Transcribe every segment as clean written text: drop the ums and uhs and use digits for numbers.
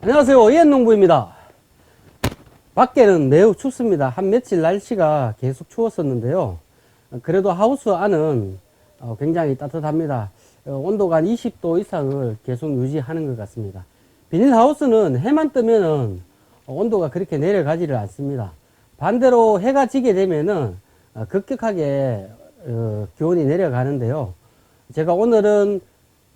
안녕하세요. 이현농부입니다. 밖에는 매우 춥습니다. 한 며칠 날씨가 계속 추웠었는데요. 그래도 하우스 안은 굉장히 따뜻합니다. 온도가 한 20도 이상을 계속 유지하는 것 같습니다. 비닐하우스는 해만 뜨면은 온도가 그렇게 내려가지를 않습니다. 반대로 해가 지게 되면은 급격하게 기온이 내려가는데요. 제가 오늘은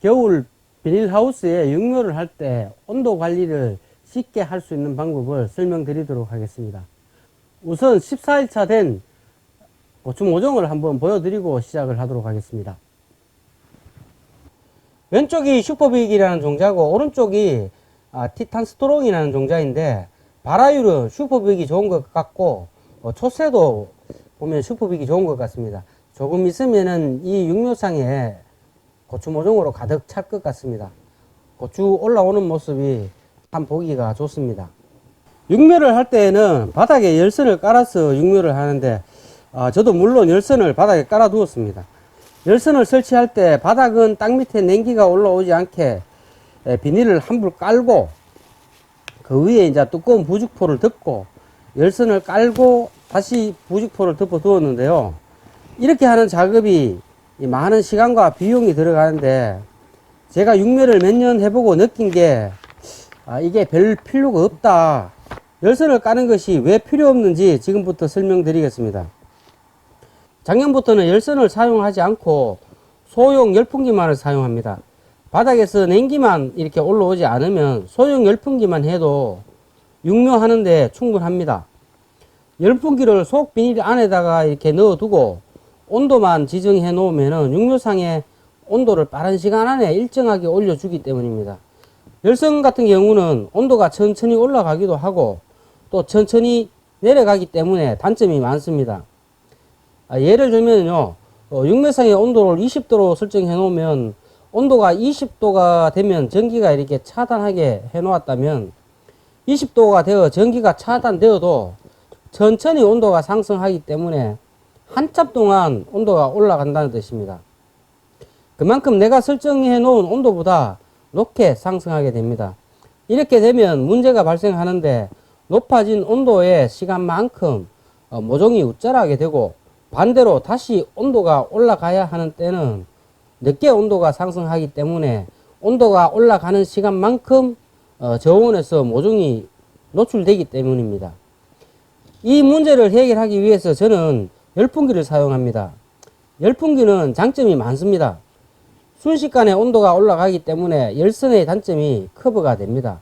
겨울 비닐하우스에 육묘를 할 때 온도 관리를 쉽게 할 수 있는 방법을 설명드리도록 하겠습니다. 우선 14일차 된 고추 모종을 한번 보여드리고 시작을 하도록 하겠습니다. 왼쪽이 슈퍼빅이라는 종자고 오른쪽이 티탄 스트롱이라는 종자인데 발화율은 슈퍼빅이 좋은 것 같고 초세도 보면 슈퍼빅이 좋은 것 같습니다. 조금 있으면은 이 육묘상에 고추 모종으로 가득 찰 것 같습니다. 고추 올라오는 모습이 참 보기가 좋습니다. 육묘를 할 때에는 바닥에 열선을 깔아서 육묘를 하는데 저도 물론 열선을 바닥에 깔아 두었습니다. 열선을 설치할 때 바닥은 땅 밑에 냉기가 올라오지 않게 비닐을 한불 깔고 그 위에 이제 두꺼운 부직포를 덮고 열선을 깔고 다시 부직포를 덮어 두었는데요. 이렇게 하는 작업이 많은 시간과 비용이 들어가는데 제가 육묘를 몇 년 해보고 느낀 게 이게 별 필요가 없다. 열선을 까는 것이 왜 필요 없는지 지금부터 설명드리겠습니다. 작년부터는 열선을 사용하지 않고 소형 열풍기만을 사용합니다. 바닥에서 냉기만 이렇게 올라오지 않으면 소형 열풍기만 해도 육묘하는데 충분합니다. 열풍기를 속 비닐 안에다가 이렇게 넣어두고 온도만 지정해 놓으면 육묘상의 온도를 빠른 시간 안에 일정하게 올려주기 때문입니다. 열선 같은 경우는 온도가 천천히 올라가기도 하고 또 천천히 내려가기 때문에 단점이 많습니다. 예를 들면요, 육묘상의 온도를 20도로 설정해 놓으면 온도가 20도가 되면 전기가 이렇게 차단하게 해 놓았다면 20도가 되어 전기가 차단되어도 천천히 온도가 상승하기 때문에 한참 동안 온도가 올라간다는 뜻입니다. 그만큼 내가 설정해 놓은 온도보다 높게 상승하게 됩니다. 이렇게 되면 문제가 발생하는데 높아진 온도의 시간만큼 모종이 웃자라게 되고 반대로 다시 온도가 올라가야 하는 때는 늦게 온도가 상승하기 때문에 온도가 올라가는 시간만큼 저온에서 모종이 노출되기 때문입니다. 이 문제를 해결하기 위해서 저는 열풍기를 사용합니다. 열풍기는 장점이 많습니다. 순식간에 온도가 올라가기 때문에 열선의 단점이 커버가 됩니다.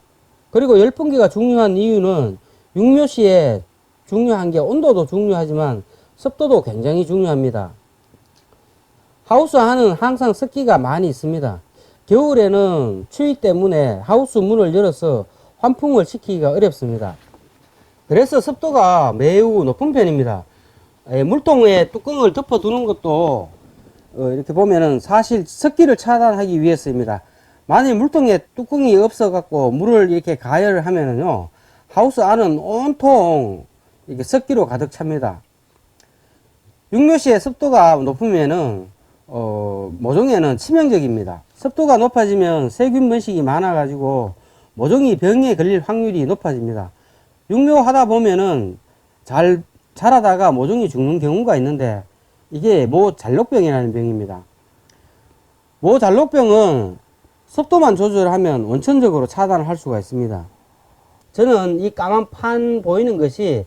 그리고 열풍기가 중요한 이유는 육묘시에 중요한 게 온도도 중요하지만 습도도 굉장히 중요합니다. 하우스 안은 항상 습기가 많이 있습니다. 겨울에는 추위 때문에 하우스 문을 열어서 환풍을 시키기가 어렵습니다. 그래서 습도가 매우 높은 편입니다. 물통에 뚜껑을 덮어 두는 것도 이렇게 보면은 사실 습기를 차단하기 위해서입니다. 만일 물통에 뚜껑이 없어 갖고 물을 이렇게 가열을 하면은요, 하우스 안은 온통 이렇게 습기로 가득 찹니다. 육묘시의 습도가 높으면은 모종에는 치명적입니다. 습도가 높아지면 세균 번식이 많아 가지고 모종이 병에 걸릴 확률이 높아집니다. 육묘하다 보면은 잘 자라다가 모종이 죽는 경우가 있는데 이게 모잘록병이라는 병입니다. 모잘록병은 습도만 조절하면 원천적으로 차단을 할 수가 있습니다. 저는 이 까만 판 보이는 것이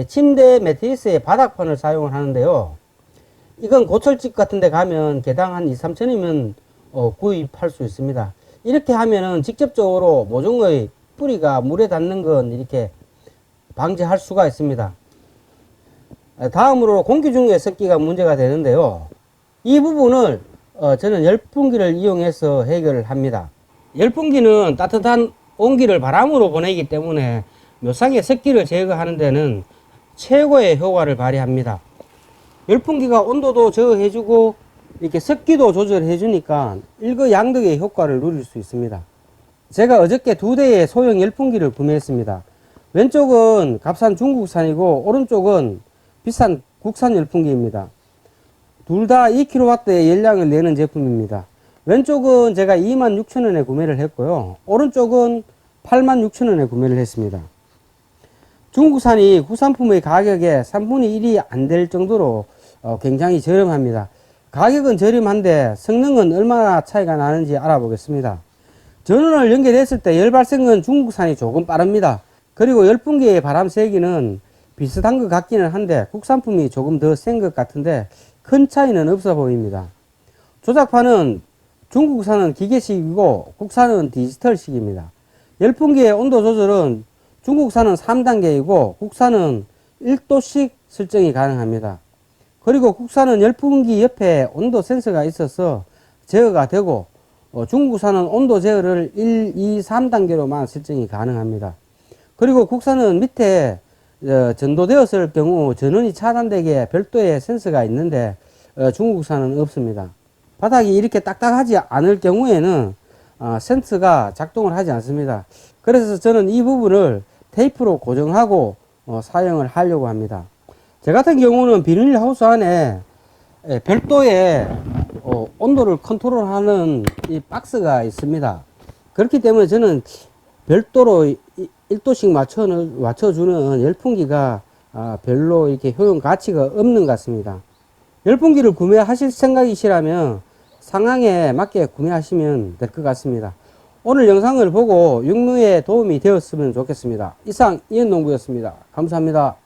침대 매트리스의 바닥판을 사용을 하는데요. 이건 고철집 같은 데 가면 개당 한 2~3천이면 구입할 수 있습니다. 이렇게 하면은 직접적으로 모종의 뿌리가 물에 닿는 건 이렇게 방지할 수가 있습니다. 다음으로 공기 중의 습기가 문제가 되는데요. 이 부분을 저는 열풍기를 이용해서 해결을 합니다. 열풍기는 따뜻한 온기를 바람으로 보내기 때문에 묘상의 습기를 제거하는 데는 최고의 효과를 발휘합니다. 열풍기가 온도도 저어해주고 이렇게 습기도 조절해주니까 일거양득의 효과를 누릴 수 있습니다. 제가 어저께 2대의 소형 열풍기를 구매했습니다. 왼쪽은 값싼 중국산이고 오른쪽은 비싼 국산 열풍기입니다. 둘 다 2kW의 연량을 내는 제품입니다. 왼쪽은 제가 26,000원에 구매를 했고요. 오른쪽은 86,000원에 구매를 했습니다. 중국산이 국산품의 가격에 3분의 1이 안 될 정도로 굉장히 저렴합니다. 가격은 저렴한데 성능은 얼마나 차이가 나는지 알아보겠습니다. 전원을 연결했을 때 열 발생은 중국산이 조금 빠릅니다. 그리고 열풍기의 바람 세기는 비슷한 것 같기는 한데 국산품이 조금 더 센 것 같은데 큰 차이는 없어 보입니다. 조작판은 중국산은 기계식이고 국산은 디지털식입니다. 열풍기의 온도 조절은 중국산은 3단계이고 국산은 1도씩 설정이 가능합니다. 그리고 국산은 열풍기 옆에 온도 센서가 있어서 제어가 되고 중국산은 온도 제어를 1, 2, 3단계로만 설정이 가능합니다. 그리고 국산은 밑에 전도되었을 경우 전원이 차단되게 별도의 센서가 있는데 중국산은 없습니다. 바닥이 이렇게 딱딱하지 않을 경우에는 센서가 작동을 하지 않습니다. 그래서 저는 이 부분을 테이프로 고정하고 사용을 하려고 합니다. 저 같은 경우는 비닐하우스 안에 별도의 온도를 컨트롤하는 이 박스가 있습니다. 그렇기 때문에 저는 별도로 1도씩 맞춰주는 열풍기가 별로 이렇게 효용 가치가 없는 것 같습니다. 열풍기를 구매하실 생각이시라면 상황에 맞게 구매하시면 될 것 같습니다. 오늘 영상을 보고 육류에 도움이 되었으면 좋겠습니다. 이상 이현농부였습니다. 감사합니다.